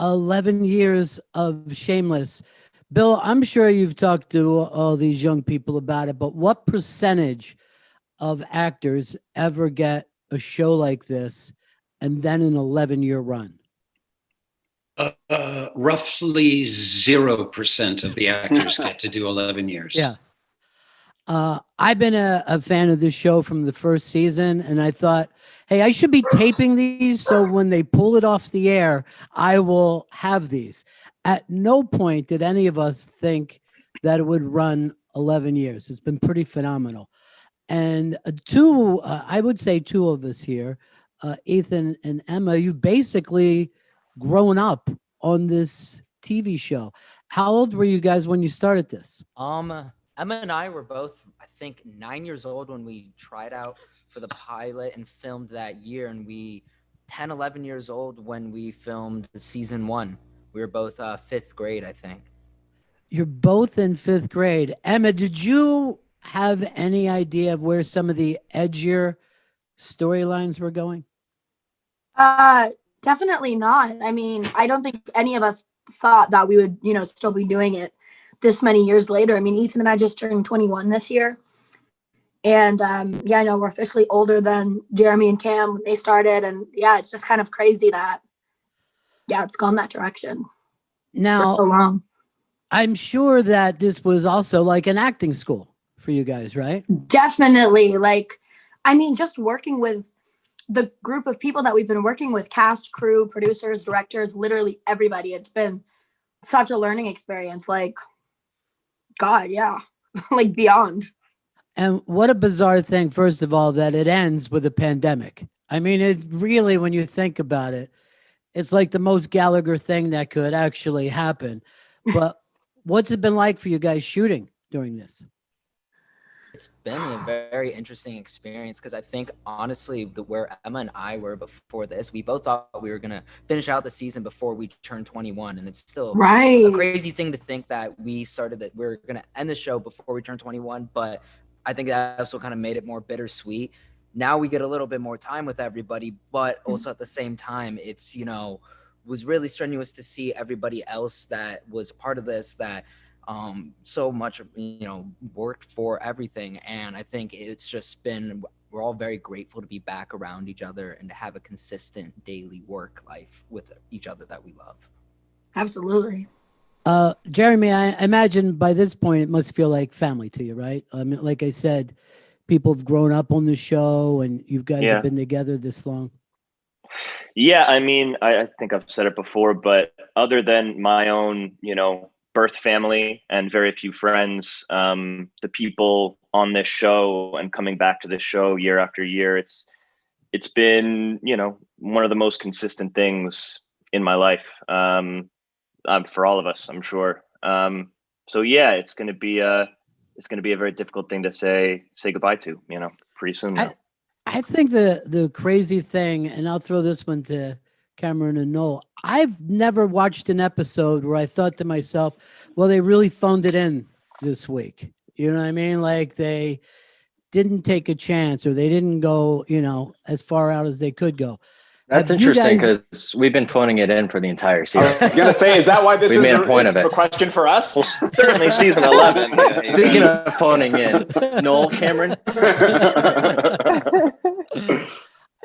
11 years of Shameless. Bill, I'm sure you've talked to all these young people about it, but what percentage of actors ever get a show like this and then an 11-year run? Roughly 0% of the actors get to do 11 years. Yeah. I've been a fan of this show from the first season, and I thought, hey, I should be taping these so when they pull it off the air, I will have these. At no point did any of us think that it would run 11 years. It's been pretty phenomenal. And I would say two of us here, Ethan and Emma, you basically grown up on this TV show. How old were you guys when you started this? Emma and I were both, I think, 9 years old when we tried out for the pilot and filmed that year. And 11 years old when we filmed season 1. We were both 5th grade, I think. You're both in 5th grade. Emma, did you have any idea of where some of the edgier storylines were going? Definitely not. I mean, I don't think any of us thought that we would, still be doing it this many years later. I mean, Ethan and I just turned 21 this year. And we're officially older than Jeremy and Cam when they started. And yeah, it's just kind of crazy that, it's gone that direction. Now, for so long. I'm sure that this was also like an acting school for you guys, right? Definitely. Just working with the group of people that we've been working with, cast, crew, producers, directors, literally everybody. It's been such a learning experience. Beyond. And what a bizarre thing, first of all, that it ends with a pandemic. I mean, it really, when you think about it, it's like the most Gallagher thing that could actually happen. But what's it been like for you guys shooting during this? It's been a very interesting experience because I think, honestly, where Emma and I were before this, we both thought we were going to finish out the season before we turned 21. And it's still a crazy thing to think that we were going to end the show before we turned 21. But I think that also kind of made it more bittersweet. Now we get a little bit more time with everybody, but also at the same time, it's, was really strenuous to see everybody else that was part of this that so much, worked for everything. And I think it's just we're all very grateful to be back around each other and to have a consistent daily work life with each other that we love. Absolutely. Jeremy, I imagine by this point, it must feel like family to you, right? I mean, like I said, people have grown up on the show and you guys have been together this long. Yeah. I mean, I think I've said it before, but other than my own, birth family and very few friends, the people on this show and coming back to this show year after year, it's been, one of the most consistent things in my life, for all of us, I'm sure. So yeah, it's going to be a very difficult thing to say goodbye to, pretty soon now. I think the crazy thing, and I'll throw this one to Cameron and Noel, I've never watched an episode where I thought to myself, well, they really phoned it in this week. You know what I mean? Like they didn't take a chance or they didn't go, as far out as they could go. That's interesting because we've been phoning it in for the entire season. I was going to say, is that why this is made a point of it? A question for us? Well, certainly season 11. Speaking of phoning in, Noel, Cameron?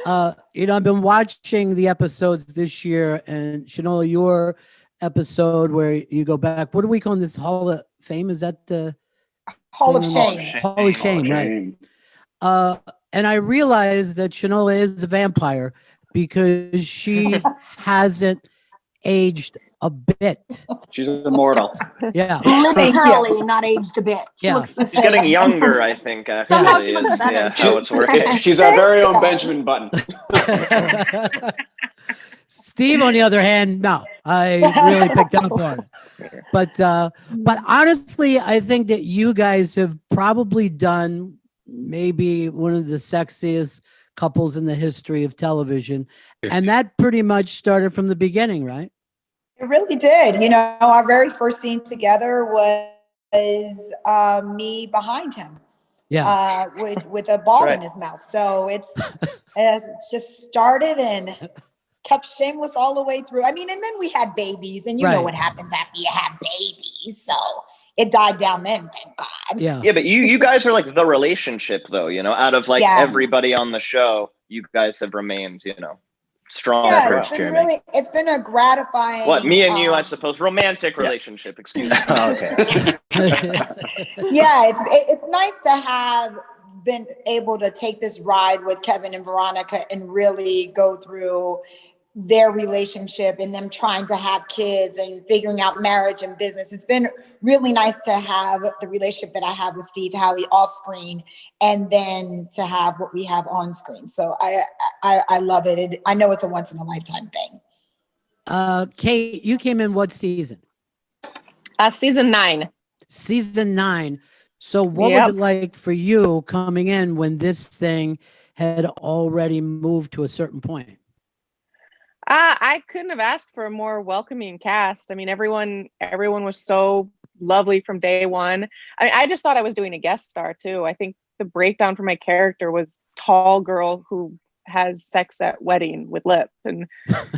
I've been watching the episodes this year, and Shanola, your episode where you go back, what do we call this? Hall of Fame? Is that the Hall of Shame? Hall of Shame, right? And I realized that Shanola is a vampire because she hasn't aged a bit. She's immortal. Yeah. Literally not aged a bit. She looks the same. She's getting younger, I think, actually. Somehow she looks better. Yeah, how it's working. She's our very own Benjamin Button. Steve, on the other hand, no, I really picked up on it. But honestly, I think that you guys have probably done maybe one of the sexiest couples in the history of television. And that pretty much started from the beginning, right? It really did. Our very first scene together was me behind him. Yeah. With a ball in his mouth. So it just started and kept Shameless all the way through. I mean, and then we had babies, and you know Right. what happens after you have babies. So it died down then, thank God. Yeah. Yeah, but you guys are like the relationship though, out of like Yeah. everybody on the show, you guys have remained, strong as Yeah, well. it's been really, it's been a gratifying. What, me and you, I suppose, romantic relationship, excuse me. Okay. Yeah, it's nice to have been able to take this ride with Kevin and Veronica and really go through their relationship and them trying to have kids and figuring out marriage and business. It's been really nice to have the relationship that I have with Steve Howie off screen, and then to have what we have on screen. So I love it. I know it's a once in a lifetime thing. Kate, you came in what season? Season 9. Season 9. So what was Yep. it like for you coming in when this thing had already moved to a certain point? I couldn't have asked for a more welcoming cast. I mean, everyone was so lovely from day one. I just thought I was doing a guest star too. I think the breakdown for my character was tall girl who has sex at wedding with lip, and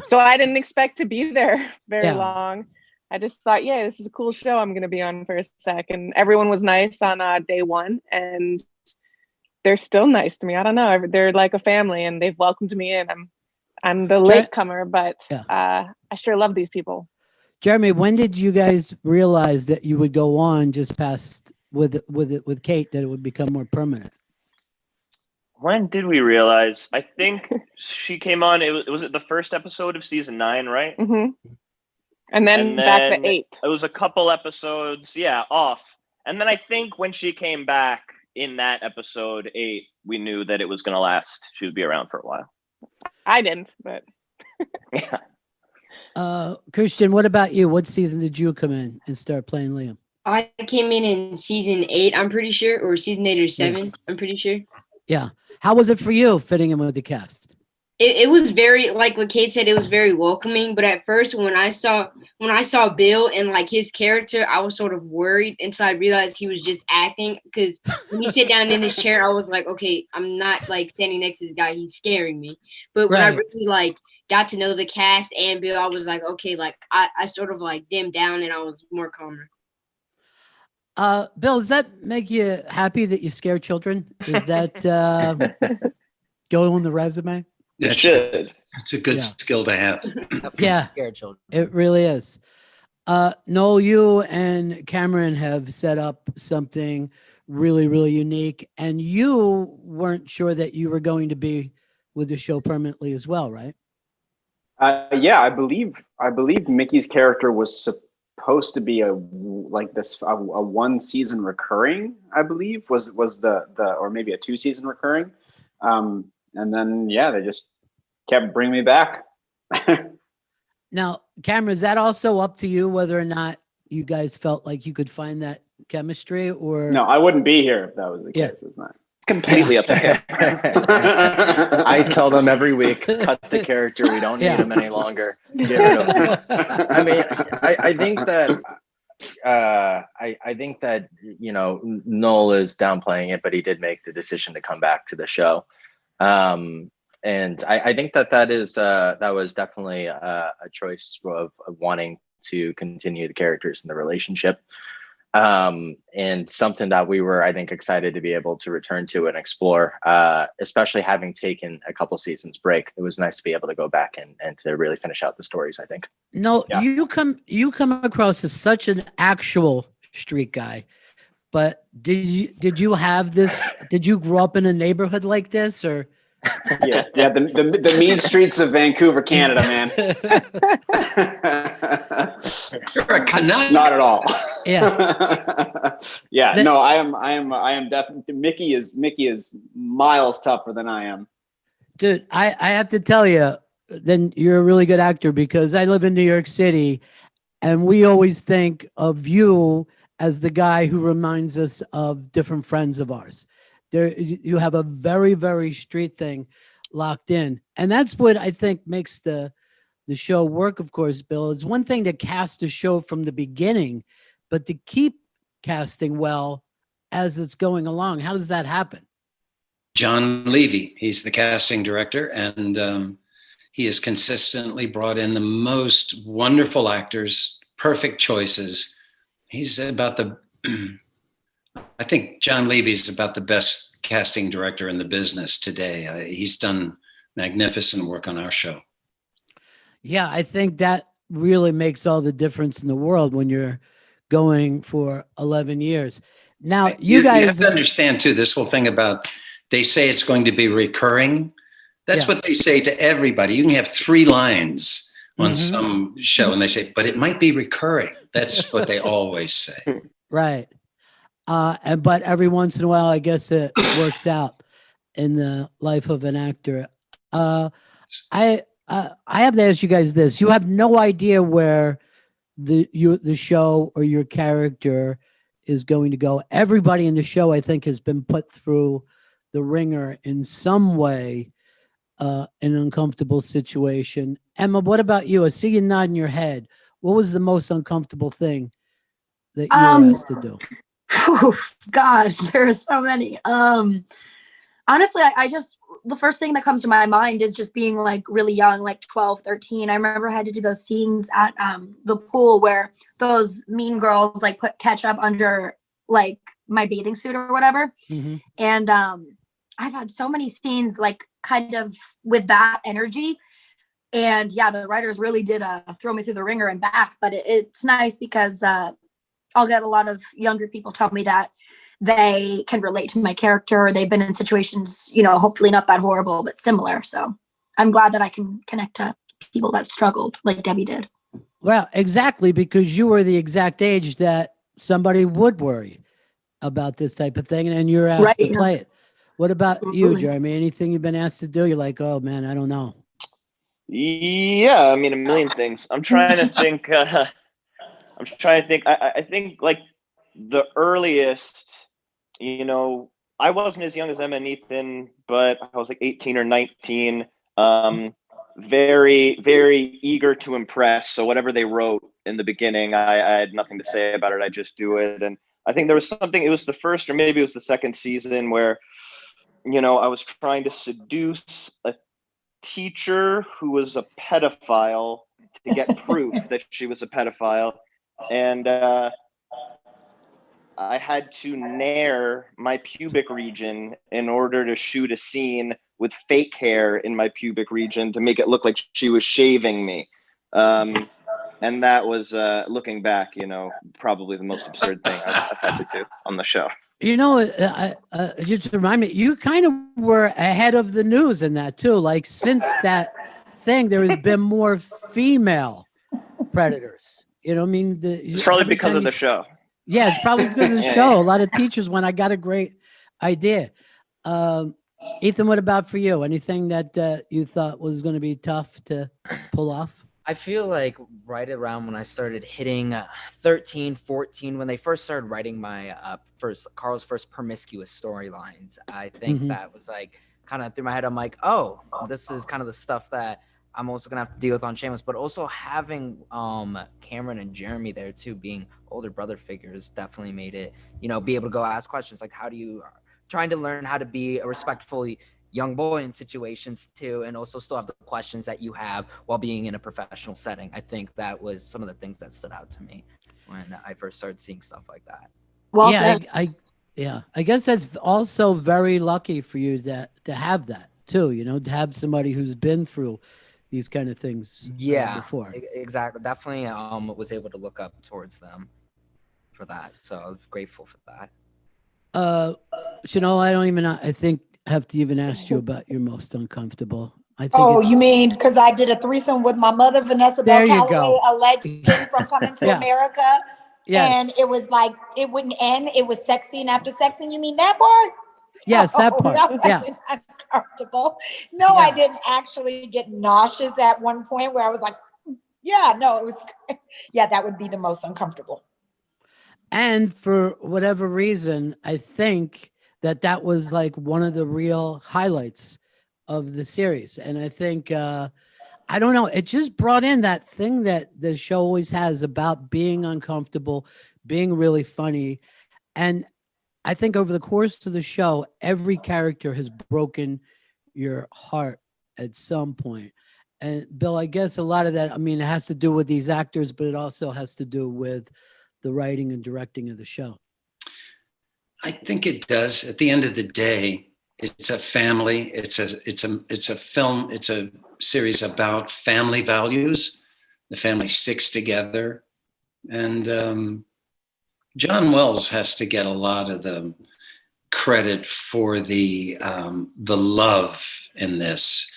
so I didn't expect to be there very long. I just thought, yeah, this is a cool show I'm going to be on for a sec, and everyone was nice on day one, and they're still nice to me. I don't know, they're like a family, and they've welcomed me in. I'm the latecomer, but I sure love these people. Jeremy, when did you guys realize that you would go on just past with Kate, that it would become more permanent? When did we realize? I think she came on. It was the first episode of season 9, right? Mm-hmm. And then back to 8. It was a couple episodes, off. And then I think when she came back in that episode 8, we knew that it was going to last. She would be around for a while. I didn't, but Christian, what about you? What season did you come in and start playing Liam? I came in season 8, I'm pretty sure, or season 8 or 7, I'm pretty sure. Yeah. How was it for you fitting in with the cast? It was very, like what Kate said, it was very welcoming. But at first, when I saw Bill and like his character, I was sort of worried until I realized he was just acting. Because when he sat down in his chair, I was like, okay, I'm not like standing next to this guy. He's scaring me. But when I really like got to know the cast and Bill, I was like, okay, like I sort of like dimmed down and I was more calmer. Bill, does that make you happy that you scare children? Is that go on the resume? It should. It's a good skill to have. Yeah, Scared children. It really is. Noel, you and Cameron have set up something really, really unique, and you weren't sure that you were going to be with the show permanently as well, right? Yeah, I believe Mickey's character was supposed to be a 1 season recurring. I believe was the or maybe a 2 season recurring. And then, they just kept bringing me back. Now, Cameron, is that also up to you whether or not you guys felt like you could find that chemistry, or? No, I wouldn't be here if that was the case. It's not. Completely up to him. I tell them every week, cut the character. We don't need him any longer. Get rid of him. I mean, I think that I think that Noel is downplaying it, but he did make the decision to come back to the show. And I think that was definitely a choice of wanting to continue the characters in the relationship. And something that we were, I think, excited to be able to return to and explore, especially having taken a couple seasons break. It was nice to be able to go back and to really finish out the stories, I think. No, you come across as such an actual street guy, but did you have this? Did you grow up in a neighborhood like this, or? Yeah, the mean streets of Vancouver, Canada, man. You're a Canuck. Not at all. Yeah. No, I am definitely. Mickey is miles tougher than I am. Dude, I have to tell you, then you're a really good actor, because I live in New York City, and we always think of you as the guy who reminds us of different friends of ours. You have a very, very street thing locked in. And that's what I think makes the show work, of course, Bill. It's one thing to cast a show from the beginning, but to keep casting well as it's going along. How does that happen? John Levy, he's the casting director, and He has consistently brought in the most wonderful actors, perfect choices. He's about I think John Levy's about the best casting director in the business today. He's done magnificent work on our show. Yeah, I think that really makes all the difference in the world when you're going for 11 years. Now, you guys have to understand too, this whole thing about they say it's going to be recurring. That's what they say to everybody. You can have 3 lines on some show and they say, but it might be recurring. That's what they always say. Right. But every once in a while, I guess it works out in the life of an actor. I have to ask you guys this. You have no idea where the show or your character is going to go. Everybody in the show, I think, has been put through the ringer in some way, in an uncomfortable situation. Emma, what about you? I see you nodding your head. What was the most uncomfortable thing that you were asked to do? Gosh, there are so many. Honestly, I just, the first thing that comes to my mind is just being like really young, like 12, 13. I remember I had to do those scenes at the pool where those mean girls like put ketchup under like my bathing suit or whatever. And I've had so many scenes like kind of with that energy. And yeah, the writers really did throw me through the ringer and back. But it's nice because I'll get a lot of younger people tell me that they can relate to my character. They've been in situations, you know, hopefully not that horrible, but similar. So I'm glad that I can connect to people that struggled like Debbie did. Well, exactly, because you were the exact age that somebody would worry about this type of thing, and you're asked to play it. What about you, Jeremy? Anything you've been asked to do, you're like, oh man, I don't know. Yeah, I mean, a million things. I'm trying to think. I think like the earliest, you know, I wasn't as young as Emma and Ethan, but I was like 18 or 19. Very, very eager to impress. So whatever they wrote in the beginning, I had nothing to say about it. I just do it. And I think there was something, it was the first or maybe it was the second season where, you know, I was trying to seduce a teacher who was a pedophile to get proof that she was a pedophile. And I had to nair my pubic region in order to shoot a scene with fake hair in my pubic region to make it look like she was shaving me. And that was, looking back, you know, probably the most absurd thing I've had to do on the show. You know, just to remind me, you kind of were ahead of the news in that too. Like since that thing, there has been more female predators. You know, I mean, it's probably because of the show. Yeah, it's probably because of the show. A lot of teachers went, I got a great idea. Ethan, what about for you? Anything that you thought was going to be tough to pull off? I feel like right around when I started hitting 13, 14, when they first started writing my Carl's first promiscuous storylines, I think that was like kind of through my head. I'm like, oh, this is kind of the stuff that I'm also gonna have to deal with on Shameless, but also having Cameron and Jeremy there too, being older brother figures, definitely made it, you know, be able to go ask questions like, how do you, trying to learn how to be a respectful young boy in situations too, and also still have the questions that you have while being in a professional setting. I think that was some of the things that stood out to me when I first started seeing stuff like that. Well, yeah, I guess that's also very lucky for you to have that too, you know, to have somebody who's been through these kind of things before. Exactly. Definitely was able to look up towards them for that. So I was grateful for that. Chanel, I don't even I think have to even ask you about your most uncomfortable. I think oh, you mean because I did a threesome with my mother, Vanessa Bell Calloway, a legend from Coming to America. Yes. And it was like, it wouldn't end. It was sex scene after sex scene. You mean that part? Yes, that part. That wasn't uncomfortable. No, I didn't actually get nauseous at one point where I was like, yeah, no, it was, yeah, that would be the most uncomfortable. And for whatever reason, I think that was like one of the real highlights of the series. And I think, I don't know, it just brought in that thing that the show always has about being uncomfortable, being really funny. And I think over the course of the show, every character has broken your heart at some point. And Bill, I guess a lot of that, I mean, it has to do with these actors, but it also has to do with the writing and directing of the show. I think it does. At the end of the day, it's a family. It's a film. It's a series about family values. The family sticks together, and John Wells has to get a lot of the credit for the love in this,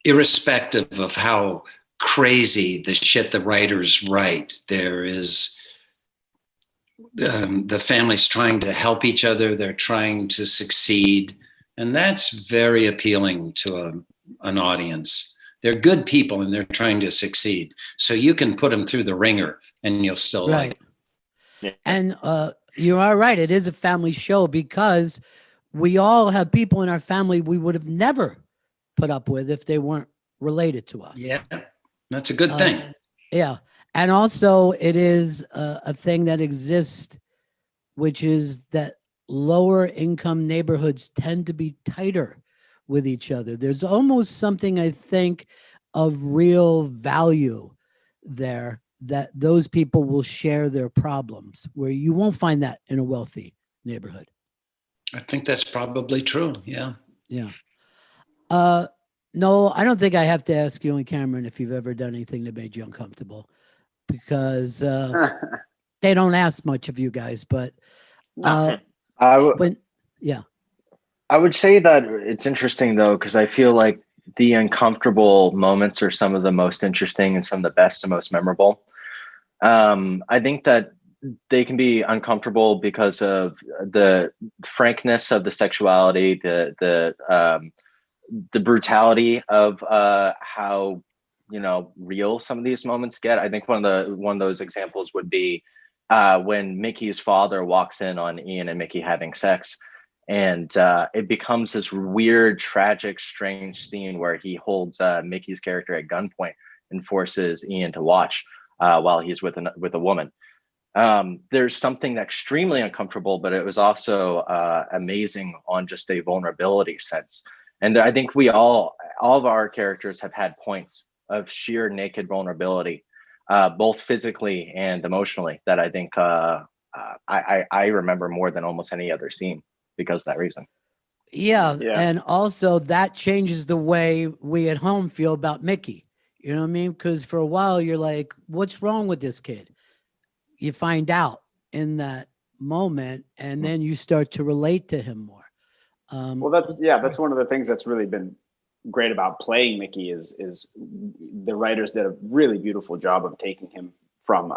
irrespective of how crazy the shit the writers write. There is. The family's trying to help each other. They're trying to succeed. And that's very appealing to an audience. They're good people and they're trying to succeed. So you can put them through the ringer and you'll still like it. Yeah. And you are right. It is a family show because we all have people in our family we would have never put up with if they weren't related to us. Yeah, that's a good thing. Yeah. And also it is a thing that exists, which is that lower income neighborhoods tend to be tighter with each other. There's almost something, I think, of real value there, that those people will share their problems, where you won't find that in a wealthy neighborhood. I think that's probably true. Yeah. Yeah. No, I don't think I have to ask you and Cameron if you've ever done anything that made you uncomfortable, because they don't ask much of you guys, but I would say that it's interesting though, because I feel like the uncomfortable moments are some of the most interesting and some of the best and most memorable. I think that they can be uncomfortable because of the frankness of the sexuality, the brutality of how, you know, real some of these moments get. I think one of those examples would be when Mickey's father walks in on Ian and Mickey having sex, and it becomes this weird, tragic, strange scene where he holds Mickey's character at gunpoint and forces Ian to watch while he's with a woman. There's something extremely uncomfortable, but it was also amazing on just a vulnerability sense. And I think all of our characters have had points of sheer naked vulnerability, both physically and emotionally, that I think I remember more than almost any other scene because of that reason. Yeah. And also that changes the way we at home feel about Mickey. You know what I mean? Because for a while you're like, what's wrong with this kid? You find out in that moment, and then you start to relate to him more. Well, that's one of the things that's really been great about playing Mickey is the writers did a really beautiful job of taking him from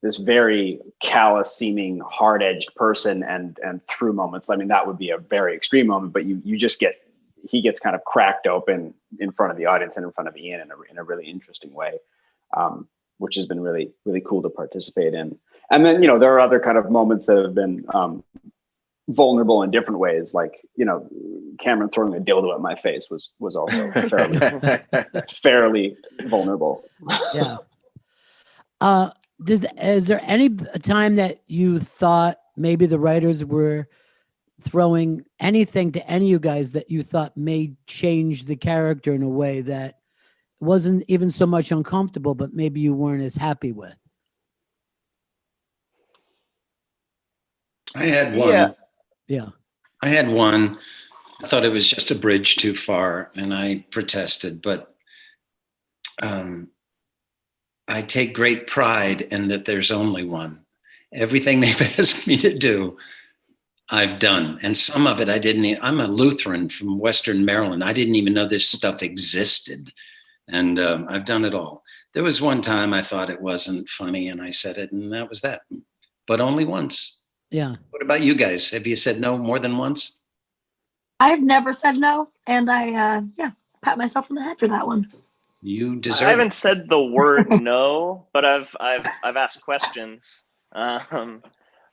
this very callous seeming hard-edged person and through moments. I mean, that would be a very extreme moment, but he gets kind of cracked open in front of the audience and in front of Ian in a really interesting way, which has been really, really cool to participate in. And then, you know, there are other kind of moments that have been vulnerable in different ways, like, you know, Cameron throwing a dildo at my face was also fairly vulnerable. Yeah. Is there any time that you thought maybe the writers were throwing anything to any of you guys that you thought may change the character in a way that wasn't even so much uncomfortable, but maybe you weren't as happy with? I had one. Yeah. I had one. I thought it was just a bridge too far, and I protested. But I take great pride in that there's only one. Everything they've asked me to do, I've done. And some of it I didn't. I'm a Lutheran from Western Maryland. I didn't even know this stuff existed. And I've done it all. There was one time I thought it wasn't funny, and I said it, and that was that. But only once. Yeah. What about you guys? Have you said no more than once? I've never said no, and I pat myself on the head for that one. You deserve. I haven't said the word no, but I've asked questions. But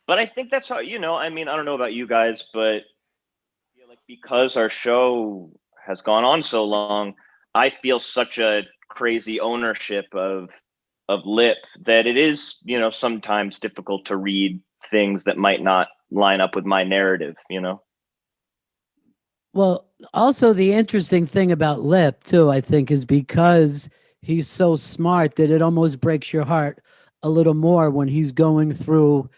I think that's how, you know, I mean, I don't know about you guys, but I feel like because our show has gone on so long, I feel such a crazy ownership of Lip that it is, you know, sometimes difficult to read things that might not line up with my narrative, you know? Well, Also, the interesting thing about Lip, too, I think, is because he's so smart that it almost breaks your heart a little more when he's going through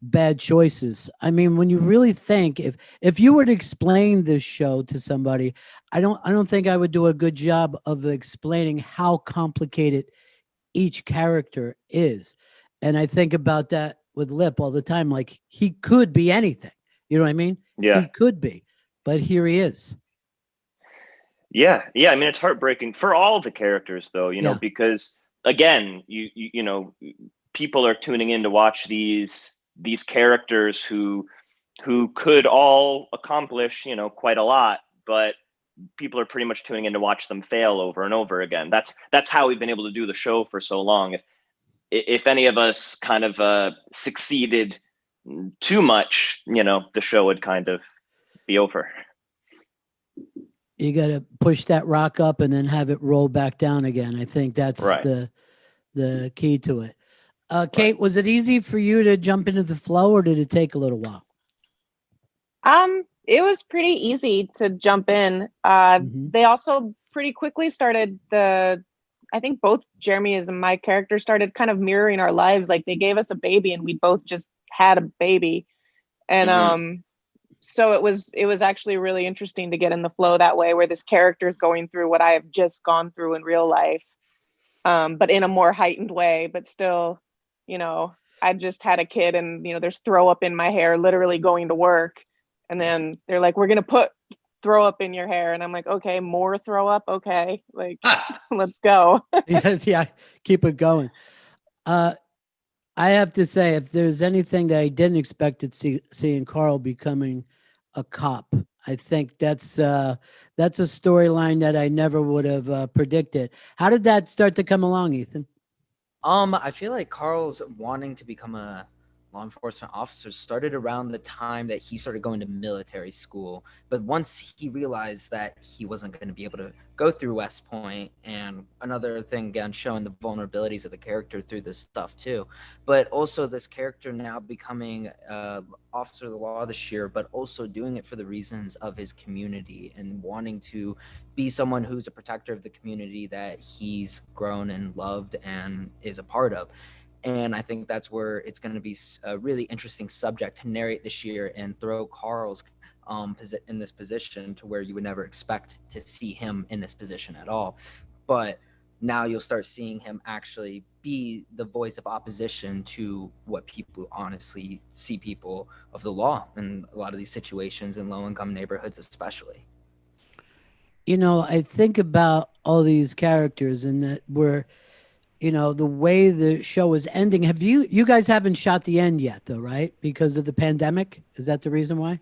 bad choices. I mean, when you really think, if you were to explain this show to somebody, I don't think I would do a good job of explaining how complicated each character is. And I think about that with Lip all the time. Like, he could be anything. You know what I mean? Yeah. He could be, but here he is. Yeah, I mean, it's heartbreaking for all the characters, though, Yeah. because again, people are tuning in to watch these characters who could all accomplish, quite a lot, but people are pretty much tuning in to watch them fail over and over again. That's how we've been able to do the show for so long. If any of us kind of succeeded too much, the show would kind of be over. You got to push that rock up and then have it roll back down again. I think that's Right. the key to it. Kate, was it easy for you to jump into the flow, or did it take a little while? It was pretty easy to jump in. They also pretty quickly started I think both Jeremy's and my character started kind of mirroring our lives. Like, they gave us a baby and we both just had a baby. And so it was actually really interesting to get in the flow that way, where this character is going through what I have just gone through in real life, but in a more heightened way. But still, I just had a kid, and there's throw up in my hair, literally going to work, and then they're like, "We're gonna put throw up in your hair," and I'm like, "Okay, more throw up, okay, like let's go." Yeah, keep it going. I have to say, if there's anything that I didn't expect to seeing Carl becoming a cop, I think that's a storyline that I never would have predicted. How did that start to come along, Ethan? I feel like Carl's wanting to become a law enforcement officer started around the time that he started going to military school. But once he realized that he wasn't going to be able to go through West Point, and another thing, again, showing the vulnerabilities of the character through this stuff too, but also this character now becoming officer of the law this year, but also doing it for the reasons of his community and wanting to be someone who's a protector of the community that he's grown and loved and is a part of. And I think that's where it's going to be a really interesting subject to narrate this year and throw Carl's in this position to where you would never expect to see him in this position at all. But now you'll start seeing him actually be the voice of opposition to what people honestly see people of the law in a lot of these situations in low-income neighborhoods especially. I think about all these characters and that we're, the way the show is ending. Have you guys haven't shot the end yet though, right? Because of the pandemic? Is that the reason why?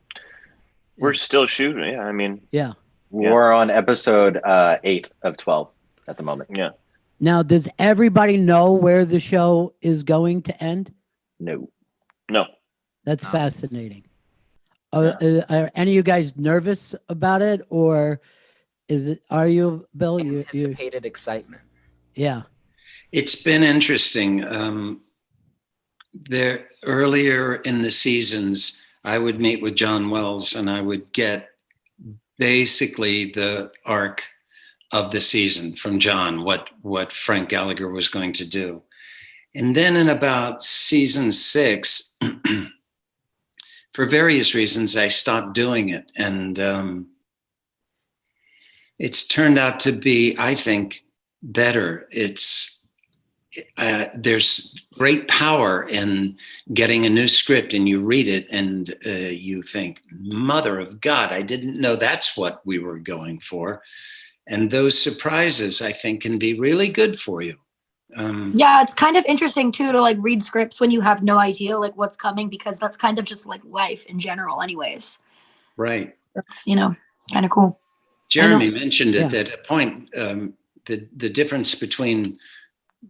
We're still shooting. Yeah. I mean, yeah. We're on episode 8 of 12 at the moment. Yeah. Now, does everybody know where the show is going to end? No. That's fascinating. Are any of you guys nervous about it, or are you, Bill? Anticipated excitement. Yeah. It's been interesting. There earlier in the seasons, I would meet with John Wells and I would get basically the arc of the season from John, what Frank Gallagher was going to do. And then in about season 6, for various reasons, I stopped doing it. And it's turned out to be, I think, better. There's great power in getting a new script and you read it and you think, mother of God, I didn't know that's what we were going for. And those surprises, I think, can be really good for you. Yeah, it's kind of interesting too to like read scripts when you have no idea like what's coming, because that's kind of just like life in general anyways. Right. That's, kind of cool. Jeremy mentioned it at a point, the difference between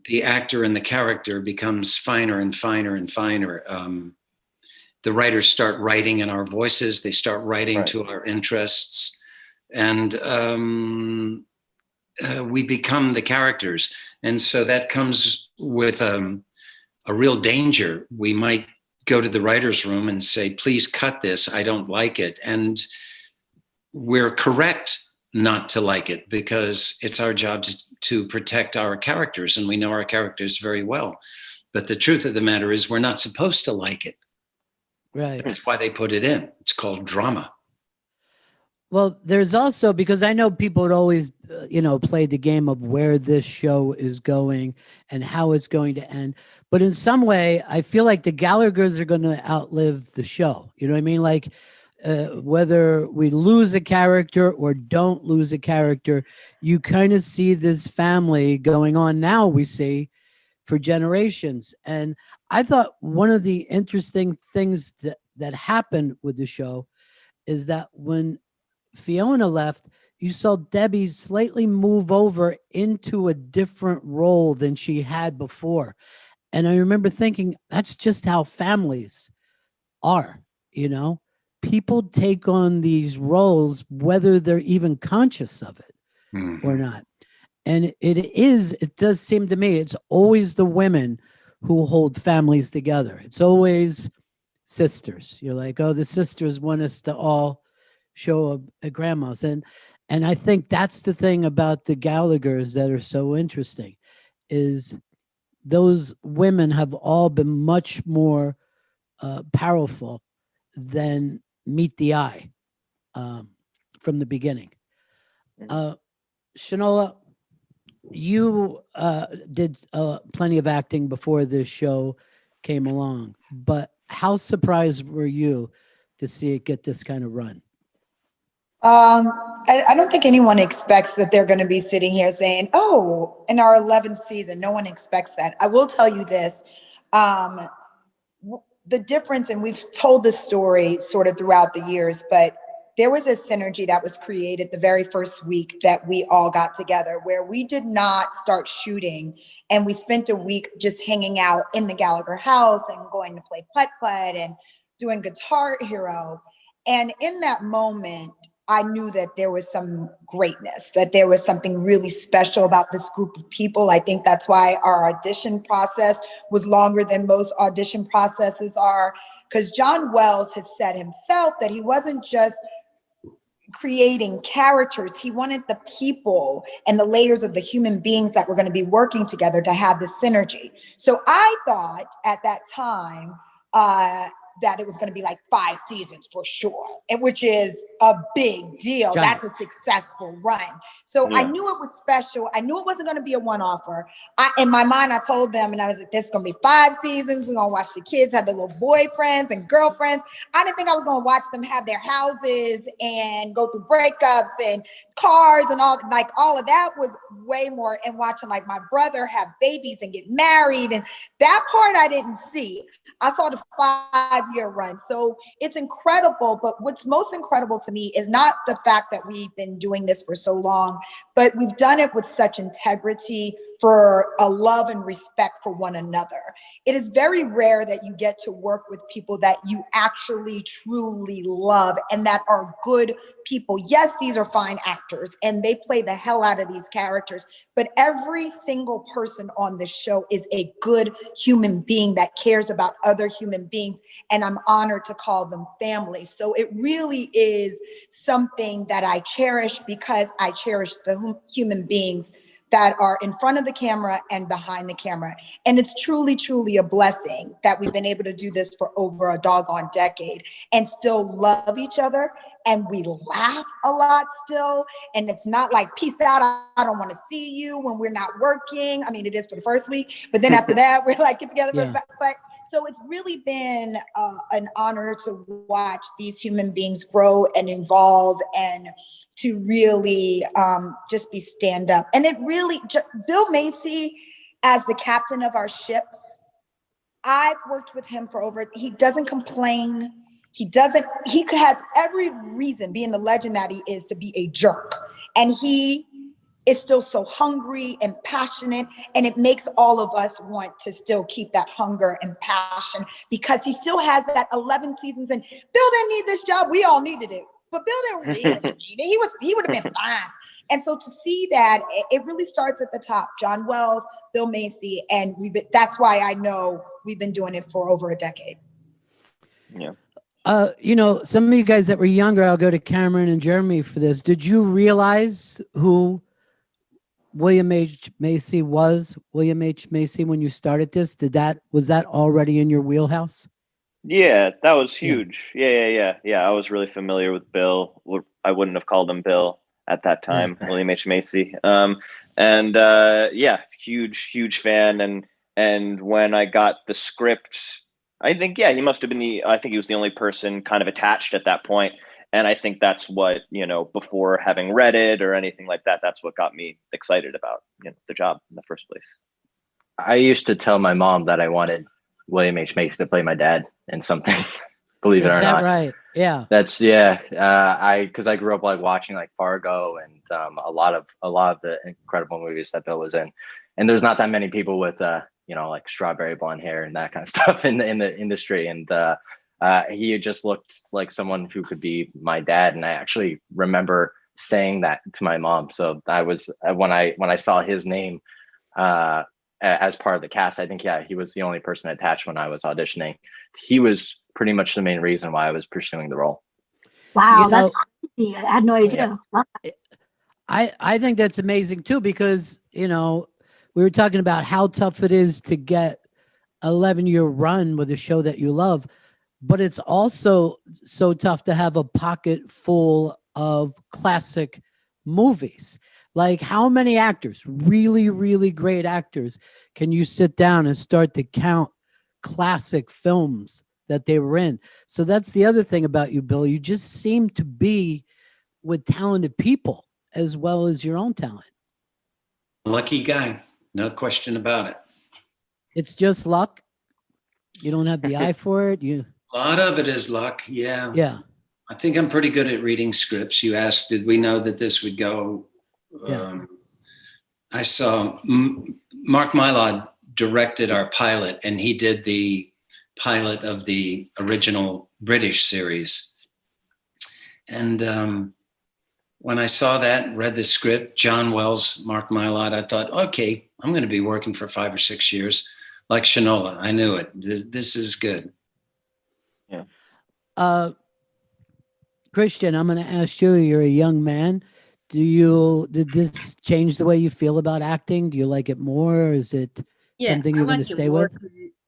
the actor and the character becomes finer and finer and finer. The writers start writing in our voices. They start writing to our interests. And we become the characters. And so that comes with a real danger. We might go to the writer's room and say, please cut this. I don't like it. And we're correct not to like it because it's our job to protect our characters, and we know our characters very well. But the truth of the matter is we're not supposed to like it. Right. That's why they put it in. It's called drama. Well, there's also, because I know people would always, play the game of where this show is going and how it's going to end. But in some way, I feel like the Gallaghers are going to outlive the show. You know what I mean? Like, whether we lose a character or don't lose a character, you kind of see this family going on now, we see, for generations. And I thought one of the interesting things that happened with the show is that when Fiona left, you saw Debbie slightly move over into a different role than she had before. And I remember thinking, that's just how families are, People take on these roles, whether they're even conscious of it or not. And it does seem to me, it's always the women who hold families together. It's always sisters. You're like, oh, the sisters want us to all show a grandma's. And I think that's the thing about the Gallaghers that are so interesting, is those women have all been much more powerful than meet the eye from the beginning. Shanola, you did plenty of acting before this show came along, but how surprised were you to see it get this kind of run? I don't think anyone expects that they're going to be sitting here saying, oh, in our 11th season. No one expects that. I will tell you this. The difference, and we've told this story sort of throughout the years, but there was a synergy that was created the very first week that we all got together, where we did not start shooting, and we spent a week just hanging out in the Gallagher house and going to play putt-putt and doing Guitar Hero. And in that moment, I knew that there was some greatness, that there was something really special about this group of people. I think that's why our audition process was longer than most audition processes are, because John Wells has said himself that he wasn't just creating characters. He wanted the people and the layers of the human beings that were going to be working together to have this synergy. So I thought at that time, that it was going to be like 5 seasons for sure, and which is a big deal. Giant. That's a successful run. So I knew it was special. I knew it wasn't going to be a one-offer. In my mind, I told them, and I was like, this is going to be 5 seasons. We're going to watch the kids have their little boyfriends and girlfriends. I didn't think I was going to watch them have their houses and go through breakups and cars and all of that was way more. And watching like my brother have babies and get married, and that part I didn't see. I saw the 5-year run. So it's incredible. But what's most incredible to me is not the fact that we've been doing this for so long, but we've done it with such integrity, for a love and respect for one another. It is very rare that you get to work with people that you actually truly love and that are good people. Yes, these are fine actors and they play the hell out of these characters, but every single person on this show is a good human being that cares about other human beings, and I'm honored to call them family. So it really is something that I cherish, because I cherish the human beings that are in front of the camera and behind the camera. And it's truly, truly a blessing that we've been able to do this for over a doggone decade and still love each other. And we laugh a lot still. And it's not like, peace out, I don't want to see you when we're not working. I mean, it is for the first week, but then after that, we're like, get together. Yeah. But so it's really been an honor to watch these human beings grow and evolve, and to really just be stand up. And it really, Bill Macy as the captain of our ship, I've worked with him he doesn't complain. He has every reason, being the legend that he is, to be a jerk. And he is still so hungry and passionate. And it makes all of us want to still keep that hunger and passion, because he still has that 11 seasons. And Bill didn't need this job. We all needed it. But Bill didn't really need it. He would have been fine. And so to see that, it really starts at the top. John Wells, Bill Macy, and that's why I know we've been doing it for over a decade. Yeah. Some of you guys that were younger, I'll go to Cameron and Jeremy for this. Did you realize who William H. Macy was? William H. Macy, when you started this, was that already in your wheelhouse? Yeah, that was huge. Yeah. I was really familiar with Bill. I wouldn't have called him Bill at that time, William H. Macy. Huge fan. And when I got the script, I think, he must have been I think he was the only person kind of attached at that point. And I think that's what, before having read it or anything like that, that's what got me excited about the job in the first place. I used to tell my mom that I wanted William H. Macy to play my dad in something. Believe it or not. Right? Yeah. That's because I grew up like watching like Fargo and a lot of the incredible movies that Bill was in. And there's not that many people with like strawberry blonde hair and that kind of stuff in the industry. And he just looked like someone who could be my dad. And I actually remember saying that to my mom. So I was when I saw his name as part of the cast, I think he was the only person attached when I was auditioning. He was pretty much the main reason why I was pursuing the role. Wow, that's crazy. I had no idea. Yeah. I think that's amazing too, because we were talking about how tough it is to get 11-year run with a show that you love, but it's also so tough to have a pocket full of classic movies. Like, how many actors, really, really great actors, can you sit down and start to count classic films that they were in? So that's the other thing about you, Bill. You just seem to be with talented people as well as your own talent. Lucky guy. No question about it. It's just luck. You don't have the eye for it. A lot of it is luck. Yeah. Yeah. I think I'm pretty good at reading scripts. You asked, did we know that this would go? Yeah. I saw Mark Mylod directed our pilot, and he did the pilot of the original British series. And when I saw that, read the script, John Wells, Mark Mylod, I thought, okay, I'm going to be working for 5 or 6 years like Shinola. I knew it. This is good. Yeah. Christian, I'm going to ask you, you're a young man. Did this change the way you feel about acting? Do you like it more? Or is it something you're going to stay with?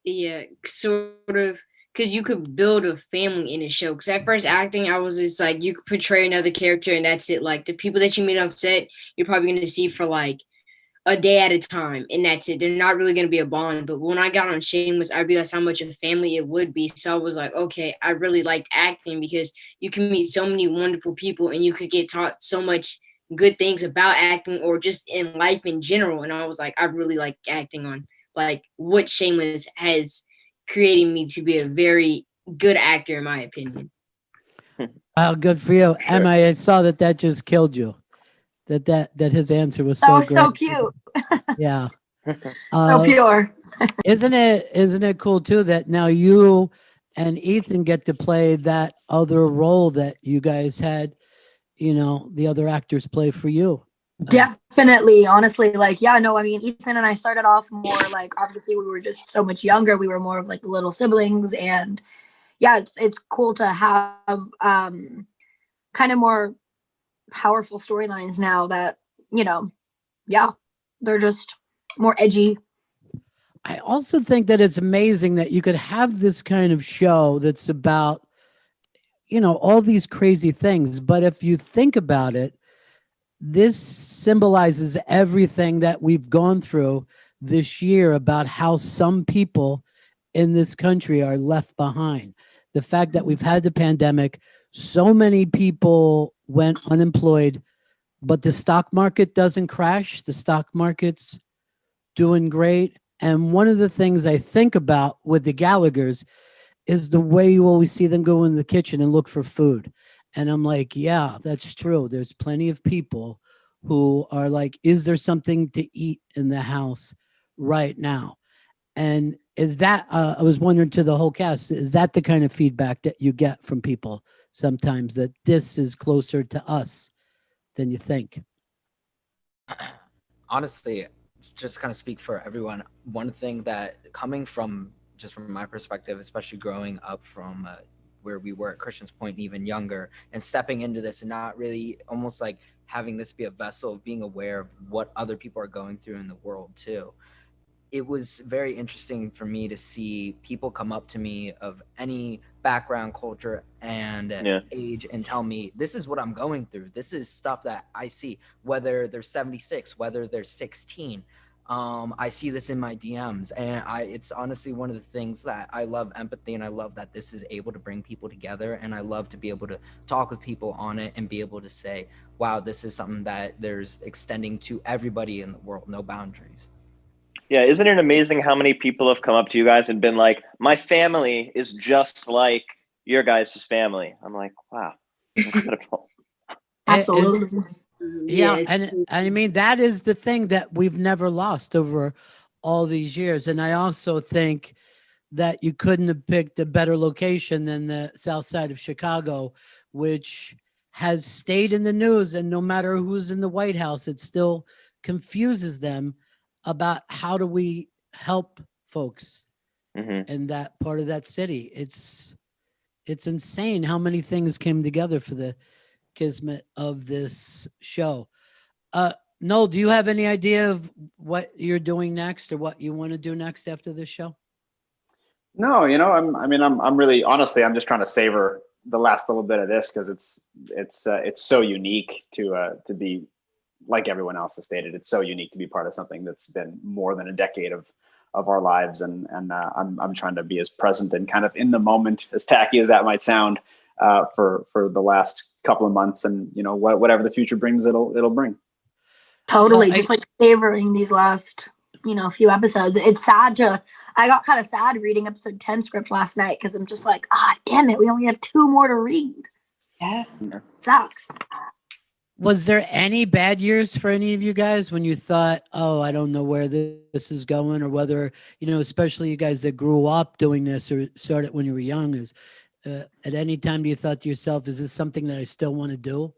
Yeah, sort of, because you could build a family in a show. Because at first acting, I was just like, you could portray another character and that's it. Like, the people that you meet on set, you're probably going to see for like a day at a time, and that's it. They're not really going to be a bond. But when I got on Shameless, I realized how much of a family it would be. So I was like, okay, I really liked acting, because you can meet so many wonderful people and you could get taught so much good things about acting or just in life in general. And I was like, I really like acting on like what Shameless has created me to be a very good actor, in my opinion. Oh, good for you. Sure. Emma, I saw that just killed you. That his answer was so That was great. so cute. Yeah. So pure. Isn't it cool too that now you and Ethan get to play that other role that you guys had, the other actors play for you? Definitely. Honestly, Ethan and I started off more like, obviously we were just so much younger. We were more of like little siblings, and it's cool to have kind of more powerful storylines now that, they're just more edgy. I also think that it's amazing that you could have this kind of show that's about, all these crazy things. But if you think about it, this symbolizes everything that we've gone through this year about how some people in this country are left behind. The fact that we've had the pandemic, so many people went unemployed, but the stock market doesn't crash. The stock market's doing great. And one of the things I think about with the Gallaghers is the way you always see them go in the kitchen and look for food. And I'm like, yeah, that's true. There's plenty of people who are like, is there something to eat in the house right now? And is that, I was wondering to the whole cast, is that the kind of feedback that you get from people sometimes, that this is closer to us than you think? Honestly, just kind of speak for everyone. One thing that coming from my perspective, especially growing up from where we were at Christian's point, and even younger, and stepping into this and not really almost like having this be a vessel of being aware of what other people are going through in the world too. It was very interesting for me to see people come up to me of any background, culture, and age and tell me, this is what I'm going through. This is stuff that I see, whether they're 76, whether they're 16. I see this in my DMs, and it's honestly one of the things that I love empathy, and I love that this is able to bring people together, and I love to be able to talk with people on it and be able to say, wow, this is something that there's extending to everybody in the world, no boundaries. Yeah, isn't it amazing how many people have come up to you guys and been like, my family is just like your guys' family? I'm like, wow, incredible. Absolutely. Yeah, and I mean, that is the thing that we've never lost over all these years. And I also think that you couldn't have picked a better location than the south side of Chicago, which has stayed in the news. And no matter who's in the White House, it still confuses them about how do we help folks in that part of that city. It's insane how many things came together for the kismet of this show. Noel, do you have any idea of what you're doing next or what you want to do next after this show? No, I'm really, honestly, I'm just trying to savor the last little bit of this because it's so unique to be, like everyone else has stated, it's so unique to be part of something that's been more than a decade of our lives, and I'm trying to be as present and kind of in the moment, as tacky as that might sound, for the last couple of months, and whatever the future brings, it'll bring. Totally, just like savoring these last few episodes. It's sad I got kind of sad reading episode 10 script last night because I'm just like, damn it, we only have 2 more to read. Yeah, sucks. Was there any bad years for any of you guys when you thought, oh, I don't know where this is going, or whether, especially you guys that grew up doing this or started when you were young, at any time you thought to yourself, is this something that I still want to do?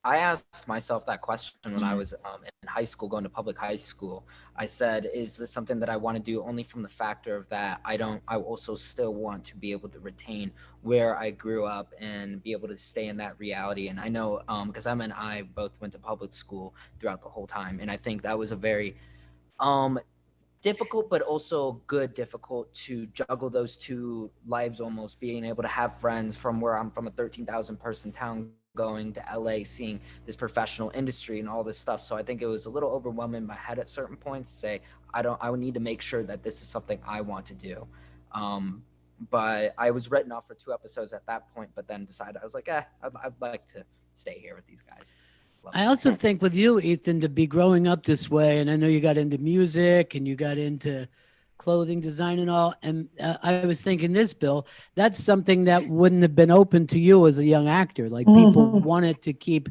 I asked myself that question when I was in high school, going to public high school. I said, is this something that I want to do, only from the factor of that I also still want to be able to retain where I grew up and be able to stay in that reality. And I know, because Emma and I both went to public school throughout the whole time. And I think that was a very difficult, but also difficult to juggle those two lives, almost being able to have friends from where I'm from, a 13,000 person town, going to LA, seeing this professional industry and all this stuff. So I think it was a little overwhelming in my head at certain points to say, I would need to make sure that this is something I want to do. But I was written off for 2 episodes at that point, but then decided, I was like, I'd like to stay here with these guys. I also think with you, Ethan, to be growing up this way, and I know you got into music and you got into clothing design and all, and I was thinking this, Bill, that's something that wouldn't have been open to you as a young actor. Like people wanted to keep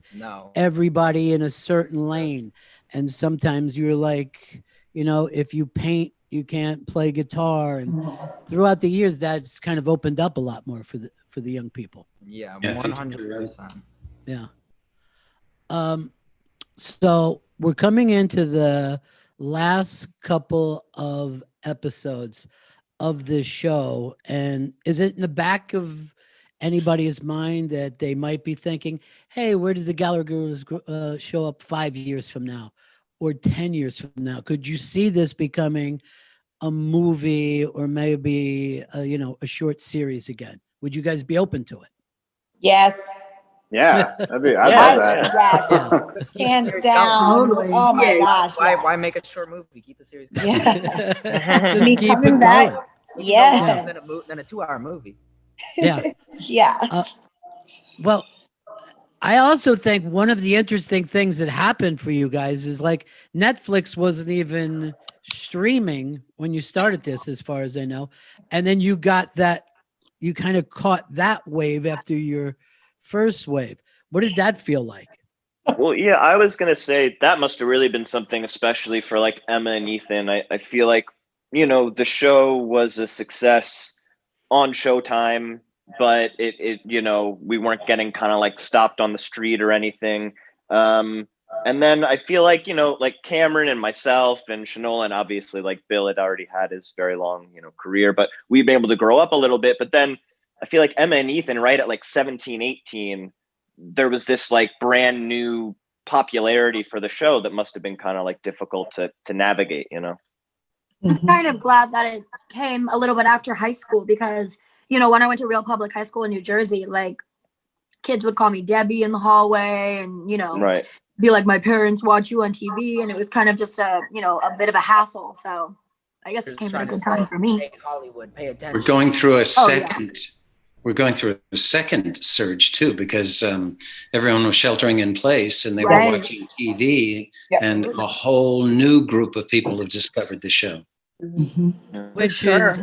everybody in a certain lane, and sometimes you're like, if you paint, you can't play guitar, and throughout the years, that's kind of opened up a lot more for the young people. Yeah, 100%. Yeah. So we're coming into the last couple of episodes of this show, and is it in the back of anybody's mind that they might be thinking, hey, where did the Gallagher's show up 5 years from now or 10 years from now? Could you see this becoming a movie or maybe a short series again? Would you guys be open to it? Yes. Yeah, I'd love that. Yes. Hands down. Oh my gosh. Why make a short movie? Keep the series going. Yeah. Me coming back. Yeah. Than a 2-hour movie. Yeah. Yeah. Well, I also think one of the interesting things that happened for you guys is like Netflix wasn't even streaming when you started this, as far as I know. And then you got that, you kind of caught that wave after your first wave. What did that feel like? Well, yeah, I was going to say that must have really been something, especially for like Emma and Ethan. I feel like, the show was a success on Showtime, but it we weren't getting kind of like stopped on the street or anything. And then I feel like, like Cameron and myself and Shanola, and obviously like Bill had already had his very long, career, but we've been able to grow up a little bit. But then, I feel like Emma and Ethan, right at like 17, 18, there was this like brand new popularity for the show that must have been kind of like difficult to navigate, you know? I'm kind of glad that it came a little bit after high school because, you know, when I went to Real Public High School in New Jersey, like kids would call me Debbie in the hallway and, you know, Right. be like, my parents watch you on TV. And it was kind of just a, you know, a bit of a hassle. So I guess it came at a good time for me. Hey, Hollywood, pay attention. We're going through a Oh, yeah. second. We're going through a second surge too, because everyone was sheltering in place and they Right. were watching TV, Yeah. and a whole new group of people have discovered the show. Which Sure. is,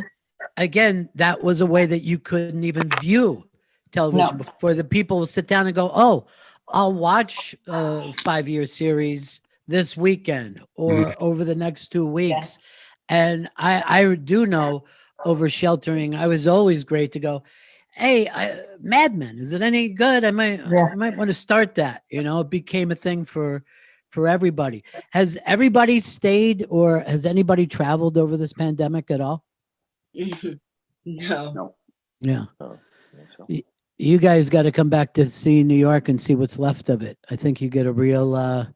again, that was a way that you couldn't even view television No. before. The people will sit down and go, "Oh, I'll watch a 5-year series this weekend or over the next 2 weeks." And I do know over sheltering, I was always great to go, "Hey, Mad Men, is it any good? I might want to start that." You know, it became a thing for everybody. Has everybody stayed, or has anybody traveled over this pandemic at all? No. Yeah. Oh, I think so. You guys got to come back to see New York and see what's left of it. I think you get a real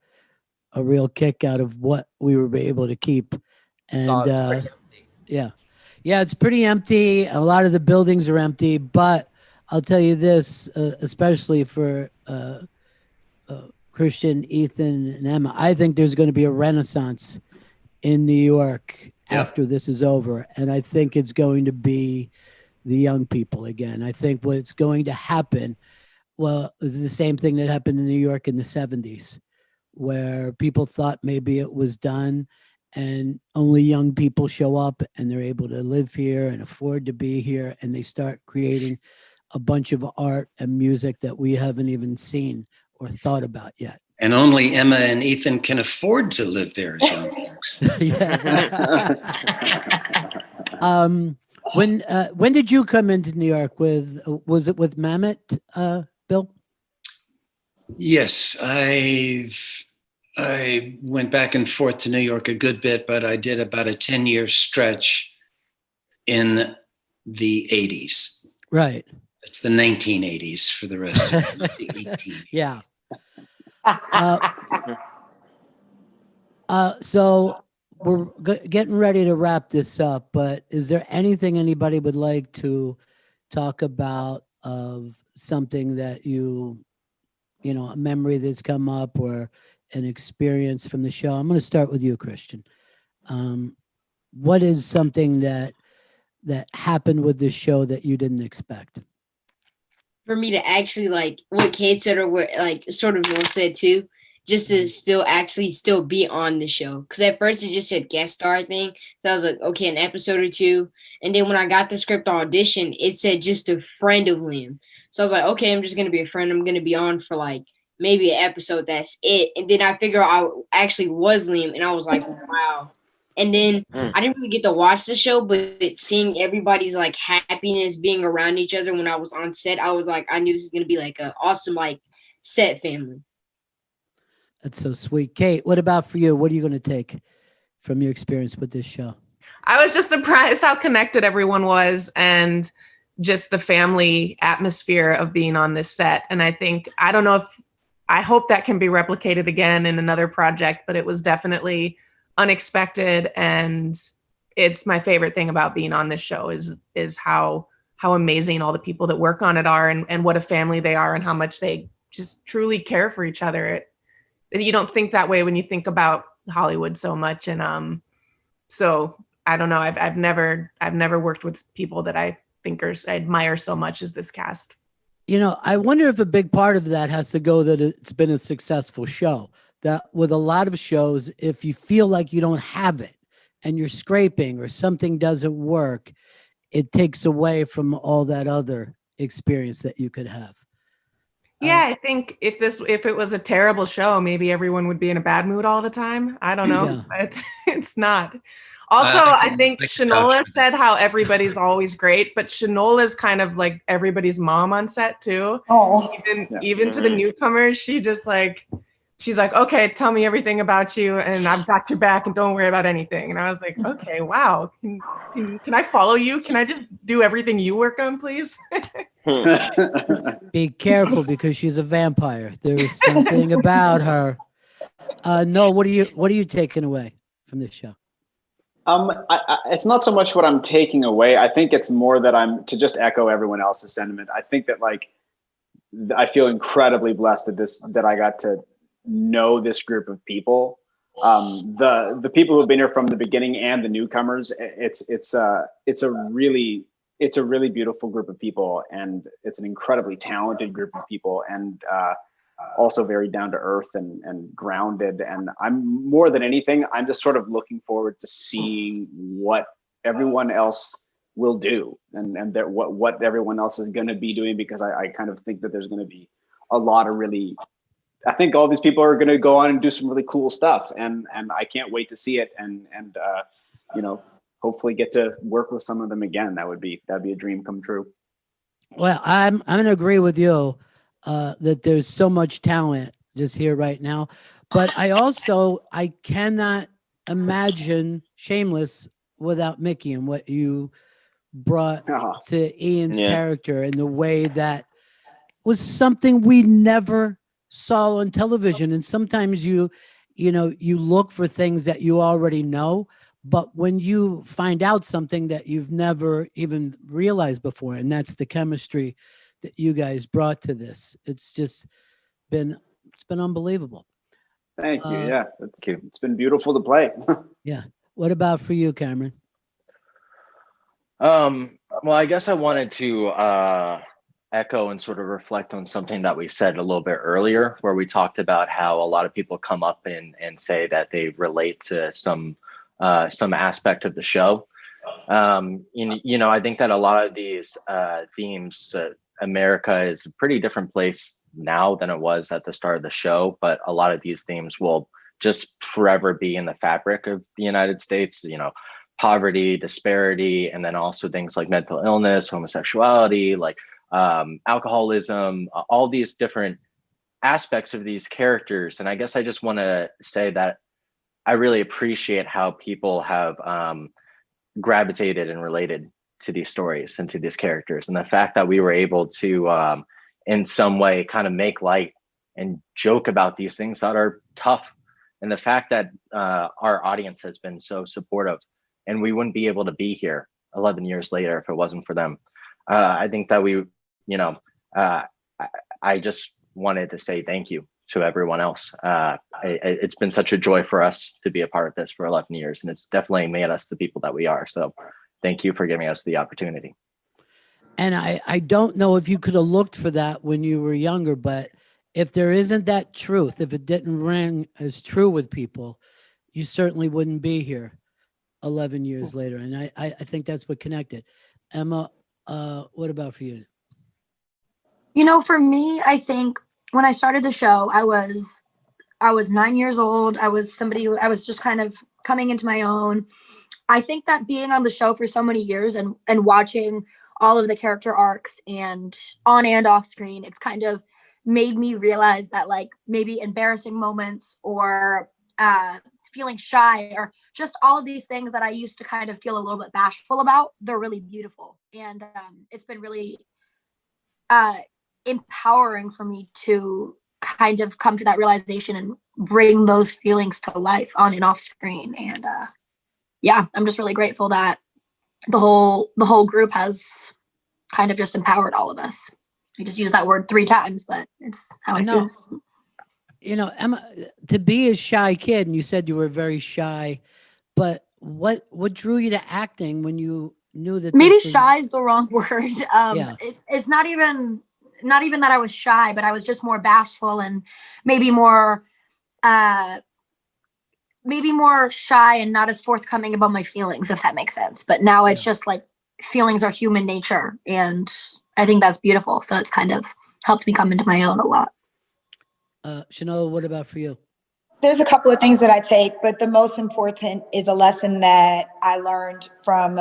kick out of what we were able to keep. Saw And it's pretty empty. yeah, it's pretty empty. A lot of the buildings are empty, but I'll tell you this, especially for Christian, Ethan, and Emma, I think there's going to be a renaissance in New York after this is over. And I think it's going to be the young people again. I think what's going to happen, well, is the same thing that happened in New York in the 70s, where people thought maybe it was done and only young people show up and they're able to live here and afford to be here, and they start creating a bunch of art and music that we haven't even seen or thought about yet. And only Emma and Ethan can afford to live there as young folks. When did you come into New York with? Was it with Mamet, Bill? Yes, I went back and forth to New York a good bit, but I did about a 10-year stretch in the 80s. Right. It's the 1980s for the rest of the 18. Yeah. So we're getting ready to wrap this up, but is there anything anybody would like to talk about of something that you know, a memory that's come up or an experience from the show? I'm going to start with you, Christian. What is something that happened with this show that you didn't expect? For me to actually, like what Kate said, or what like sort of Will said too, just to still be on the show. Because at first it just said guest star thing. So I was like, okay, an episode or two. And then when I got the script audition, it said just a friend of Liam. So I was like, okay, I'm just going to be a friend. I'm going to be on for like maybe an episode. That's it. And then I figured out I actually was Liam. And I was like, wow. And then I didn't really get to watch the show, but seeing everybody's like happiness being around each other when I was on set, I was like, I knew this is going to be like an awesome like set family. That's so sweet. Kate, what about for you? What are you going to take from your experience with this show? I was just surprised how connected everyone was and just the family atmosphere of being on this set. And I hope that can be replicated again in another project, but it was definitely unexpected. And it's my favorite thing about being on this show is how amazing all the people that work on it are, and what a family they are, and how much they just truly care for each other. You don't think that way when you think about Hollywood so much. And so I don't know. I've never worked with people that I admire so much as this cast. You know, I wonder if a big part of that has to go that it's been a successful show. That with a lot of shows, if you feel like you don't have it and you're scraping or something doesn't work, it takes away from all that other experience that you could have. Yeah, I think if it was a terrible show, maybe everyone would be in a bad mood all the time. I don't know, but it's not. Also, I think Shanola said how everybody's always great, but Shanola's kind of like everybody's mom on set too. Oh, even to the newcomers, she just like she's like, okay, tell me everything about you, and I've got your back, and don't worry about anything. And I was like, okay, wow, can I follow you? Can I just do everything you work on, please? Be careful because she's a vampire. There is something about her. No, what are you taking away from this show? It's not so much what I'm taking away. I think it's more that I'm, to just echo everyone else's sentiment. I think that like, I feel incredibly blessed that I got to know this group of people. The people who've been here from the beginning and the newcomers. It's a really beautiful group of people, and it's an incredibly talented group of people, and also very down to earth and grounded. And I'm, more than anything, I'm just sort of looking forward to seeing what everyone else will do, and that what everyone else is going to be doing, because I kind of think that there's going to be a lot of really, I think all these people are going to go on and do some really cool stuff, and I can't wait to see it, and you know, hopefully get to work with some of them again. That'd be a dream come true. Well, I'm going to agree with you that there's so much talent just here right now, but I cannot imagine Shameless without Mickey and what you brought to Ian's character, and the way that was something we never saw on television. And sometimes you look for things that you already know, but when you find out something that you've never even realized before, and that's the chemistry that you guys brought to this, it's been unbelievable. Thank you. Yeah, it's been beautiful to play. Yeah. What about for you, Cameron? Well, I guess I wanted to echo and sort of reflect on something that we said a little bit earlier, where we talked about how a lot of people come up and say that they relate to some aspect of the show. I think that a lot of these themes, America is a pretty different place now than it was at the start of the show, but a lot of these themes will just forever be in the fabric of the United States, poverty, disparity, and then also things like mental illness, homosexuality, like alcoholism, all these different aspects of these characters. And I guess I just want to say that I really appreciate how people have gravitated and related to these stories and to these characters. And the fact that we were able to, in some way, kind of make light and joke about these things that are tough. And the fact that our audience has been so supportive, and we wouldn't be able to be here 11 years later if it wasn't for them. I think that I just wanted to say thank you to everyone else. It's been such a joy for us to be a part of this for 11 years, and it's definitely made us the people that we are. So thank you for giving us the opportunity. And I don't know if you could have looked for that when you were younger, but if there isn't that truth, if it didn't ring as true with people, you certainly wouldn't be here 11 years later. And I think that's what connected. Emma, what about for you? For me, I think when I started the show, I was 9 years old. I was somebody who I was just kind of coming into my own. I think that being on the show for so many years and watching all of the character arcs and on and off screen, it's kind of made me realize that, like, maybe embarrassing moments or feeling shy or just all of these things that I used to kind of feel a little bit bashful about, they're really beautiful. And it's been really empowering for me to kind of come to that realization and bring those feelings to life on and off screen. And I'm just really grateful that the whole group has kind of just empowered all of us. I just used that word 3 times, but it's how I feel. Emma, to be a shy kid, and you said you were very shy, but what drew you to acting when you knew that? Maybe shy is the wrong word. It's not even that I was shy, but I was just more bashful and maybe more shy and not as forthcoming about my feelings, if that makes sense. But now it's just like feelings are human nature, and I think that's beautiful. So it's kind of helped me come into my own a lot. Chanel, what about for you? There's a couple of things that I take, but the most important is a lesson that I learned from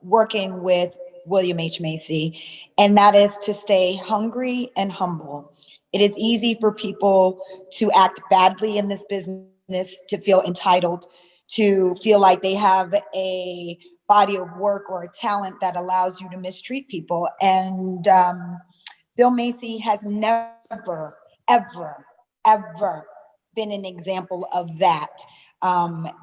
working with William H. Macy, and that is to stay hungry and humble. It is easy for people to act badly in this business, to feel entitled, to feel like they have a body of work or a talent that allows you to mistreat people. And Bill Macy has never, ever, ever been an example of that.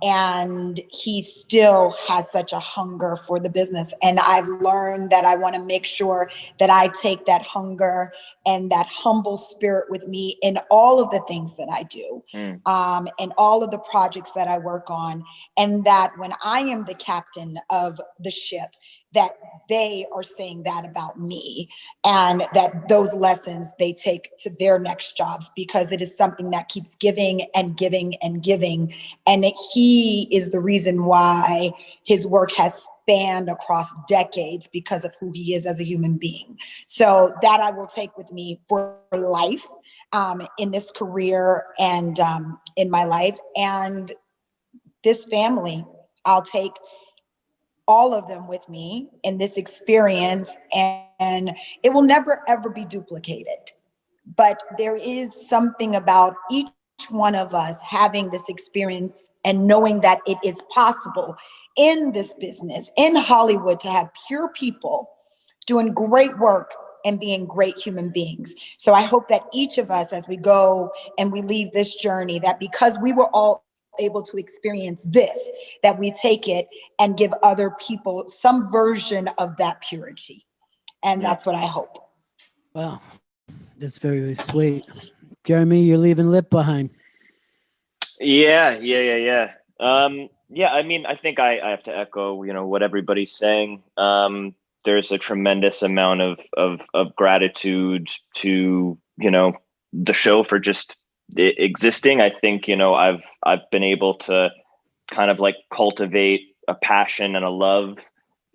And he still has such a hunger for the business. And I've learned that I want to make sure that I take that hunger and that humble spirit with me in all of the things that I do, and all of the projects that I work on. And that when I am the captain of the ship, that they are saying that about me, and that those lessons they take to their next jobs, because it is something that keeps giving and giving and giving. And he is the reason why his work has spanned across decades, because of who he is as a human being. So that I will take with me for life, in this career and in my life. And this family, I'll take all of them with me in this experience, and it will never, ever be duplicated. But there is something about each one of us having this experience and knowing that it is possible in this business, in Hollywood, to have pure people doing great work and being great human beings. So I hope that each of us, as we go and we leave this journey, that because we were all able to experience this, that we take it and give other people some version of that purity. And that's what I hope. Wow, that's very, very sweet. Jeremy, you're leaving Lip behind. Yeah. I mean, I think I have to echo, what everybody's saying. There's a tremendous amount of gratitude to, the show for just existing. I think, I've been able to kind of like cultivate a passion and a love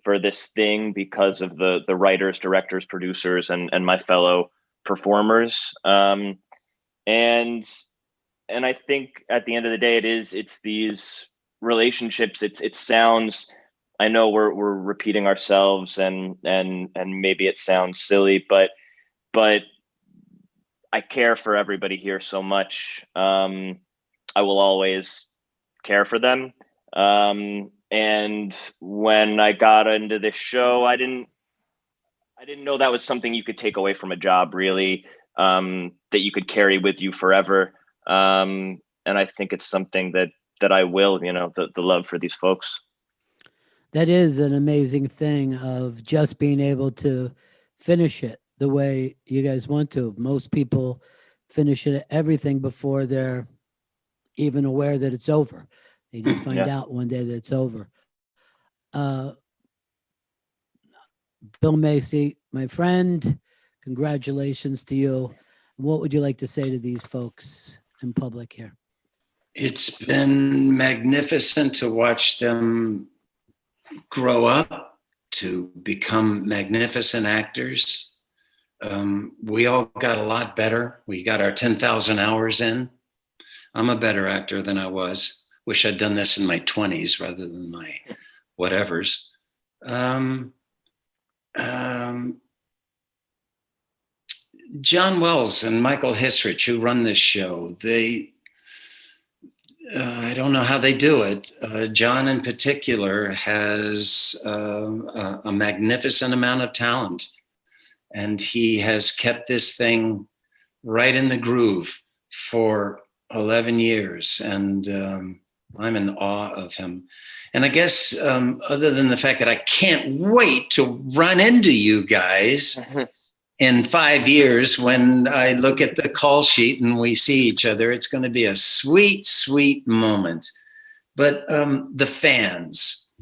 for this thing because of the writers, directors, producers, and my fellow performers. And I think at the end of the day, it's these relationships. It sounds, I know we're repeating ourselves and maybe it sounds silly, but I care for everybody here so much. I will always care for them. And when I got into this show, I didn't know that was something you could take away from a job, really, that you could carry with you forever. And I think it's something that I will, the love for these folks. That is an amazing thing, of just being able to finish it the way you guys want to. Most people finish everything before they're even aware that it's over. They just find out one day that it's over. Bill Macy, my friend, congratulations to you. What would you like to say to these folks in public here? It's been magnificent to watch them grow up to become magnificent actors. We all got a lot better. We got our 10,000 hours in. I'm a better actor than I was. Wish I'd done this in my 20s rather than my whatevers. John Wells and Michael Hisrich, who run this show, I don't know how they do it. John in particular has a magnificent amount of talent, and he has kept this thing right in the groove for 11 years. And I'm in awe of him. And I guess other than the fact that I can't wait to run into you guys in 5 years when I look at the call sheet and we see each other, it's going to be a sweet, sweet moment. But the fans,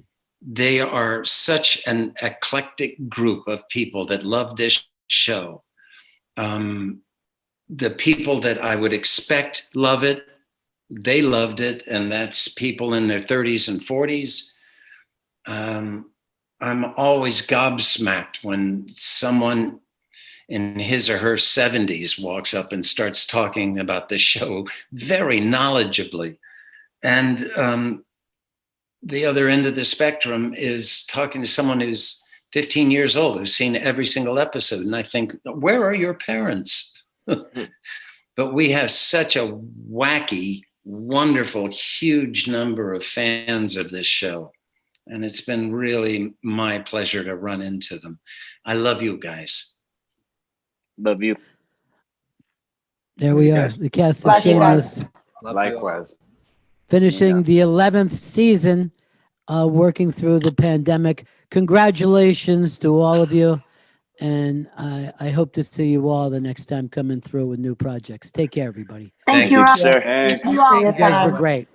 they are such an eclectic group of people that love this show. The people that I would expect love it, they loved it, and that's people in their 30s and 40s. I'm always gobsmacked when someone in his or her 70s walks up and starts talking about the show very knowledgeably. And the other end of the spectrum is talking to someone who's 15 years old, who's seen every single episode. And I think, where are your parents? But we have such a wacky, wonderful, huge number of fans of this show. And it's been really my pleasure to run into them. I love you guys. Love you. There we are. guys. The cast of Love you Shameless, Love you all. Likewise. finishing the 11th season, working through the pandemic. Congratulations to all of you. And I hope to see you all the next time coming through with new projects. Take care, everybody. Thank Thank you, you, Rob. sir. Thanks. You all. You guys were great.